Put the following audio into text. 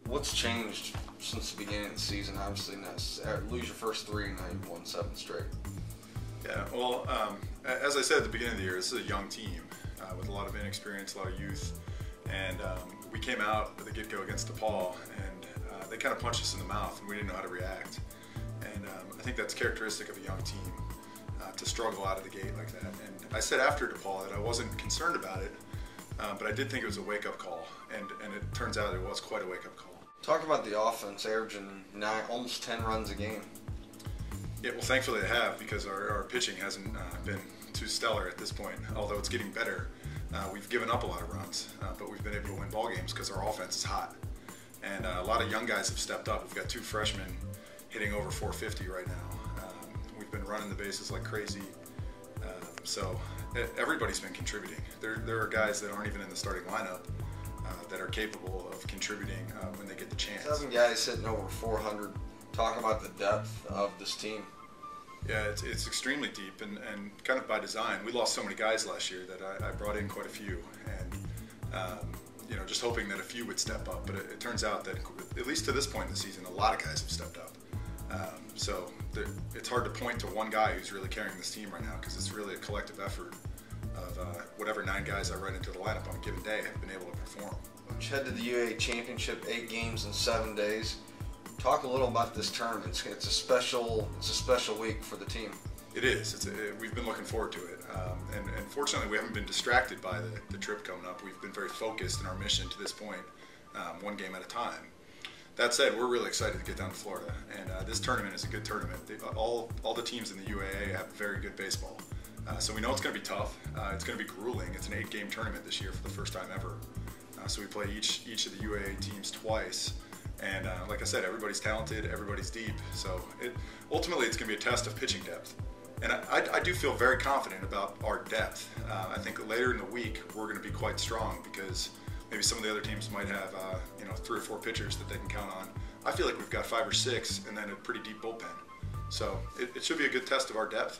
What's changed since the beginning of the season? Obviously, lose your first three and now you've won 7 straight. Yeah, well, as I said at the beginning of the year, this is a young team with a lot of inexperience, a lot of youth, and we came out at the get-go against DePaul, and they kind of punched us in the mouth, and we didn't know how to react. And I think that's characteristic of a young team, to struggle out of the gate like that. And I said after DePaul that I wasn't concerned about it, but I did think it was a wake-up call, and it turns out it was quite a wake-up call. Talk about the offense averaging almost 10 runs a game. Yeah, well, thankfully they have, because our pitching hasn't been too stellar at this point, although it's getting better. We've given up a lot of runs, but we've been able to win ball games because our offense is hot. And a lot of young guys have stepped up. We've got 2 freshmen hitting over 450 right now. We've been running the bases like crazy. So everybody's been contributing. There are guys that aren't even in the starting lineup that are capable of contributing when they get the chance. 7 guys hitting over 400. Talk about the depth of this team. Yeah, it's extremely deep, and kind of by design. We lost so many guys last year that I brought in quite a few, and you know, just hoping that a few would step up. But it turns out that at least to this point in the season, a lot of guys have stepped up. So it's hard to point to one guy who's really carrying this team right now, because it's really a collective effort of whatever 9 guys I run into the lineup on a given day have been able to perform. Head to the UAA Championship, 8 games in 7 days. Talk a little about this tournament. It's a special week for the team. It is. We've been looking forward to it, and fortunately we haven't been distracted by the trip coming up. We've been very focused in our mission to this point, 1 game at a time. That said, we're really excited to get down to Florida, and this tournament is a good tournament. All the teams in the UAA have very good baseball, so we know it's going to be tough. It's going to be grueling. It's an 8-game tournament this year for the first time ever. So we play each of the UAA teams twice. And like I said, everybody's talented, everybody's deep, so ultimately it's going to be a test of pitching depth. And I do feel very confident about our depth. I think later in the week we're going to be quite strong, because maybe some of the other teams might have 3 or 4 pitchers that they can count on. I feel like we've got 5 or 6, and then a pretty deep bullpen. So it should be a good test of our depth.